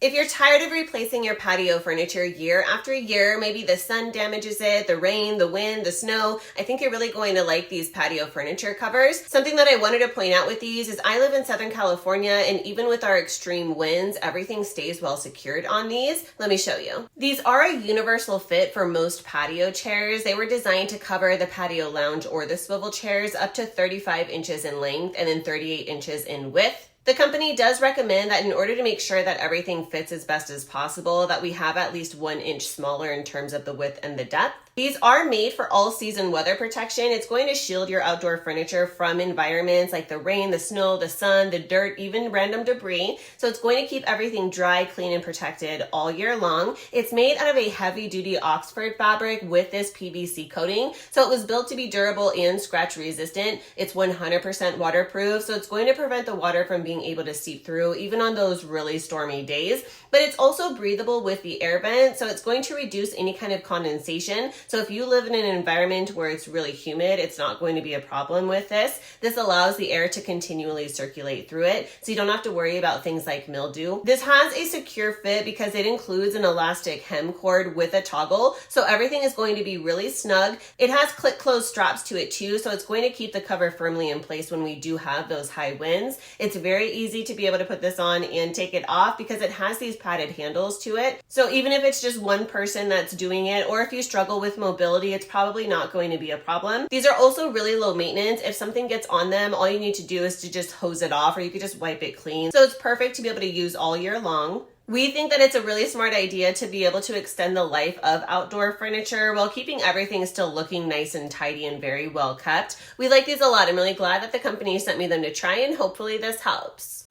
If you're tired of replacing your patio furniture year after year, maybe the sun damages it, the rain, the wind, the snow, I think you're really going to like these patio furniture covers. Something that I wanted to point out with these is I live in Southern California, and even with our extreme winds, everything stays well secured on these. Let me show you. These are a universal fit for most patio chairs. They were designed to cover the patio lounge or the swivel chairs up to 35 inches in length and then 38 inches in width. The company does recommend that in order to make sure that everything fits as best as possible, that we have at least 1 inch smaller in terms of the width and the depth. These are made for all season weather protection. It's going to shield your outdoor furniture from environments like the rain, the snow, the sun, the dirt, even random debris. So it's going to keep everything dry, clean, and protected all year long. It's made out of a heavy duty Oxford fabric with this PVC coating. So it was built to be durable and scratch resistant. It's 100% waterproof. So it's going to prevent the water from being able to seep through even on those really stormy days. But it's also breathable with the air vent. So it's going to reduce any kind of condensation. So if you live in an environment where it's really humid, it's not going to be a problem with this. This allows the air to continually circulate through it, so you don't have to worry about things like mildew. This has a secure fit because it includes an elastic hem cord with a toggle, so everything is going to be really snug. It has click close straps to it too, so it's going to keep the cover firmly in place when we do have those high winds. It's very easy to be able to put this on and take it off because it has these padded handles to it. So even if it's just one person that's doing it, or if you struggle with mobility, it's probably not going to be a problem. These are also really low maintenance. If something gets on them, all you need to do is to just hose it off, or you could just wipe it clean. So it's perfect to be able to use all year long. We think that it's a really smart idea to be able to extend the life of outdoor furniture while keeping everything still looking nice and tidy and very well kept. We like these a lot. I'm really glad that the company sent me them to try, and hopefully this helps.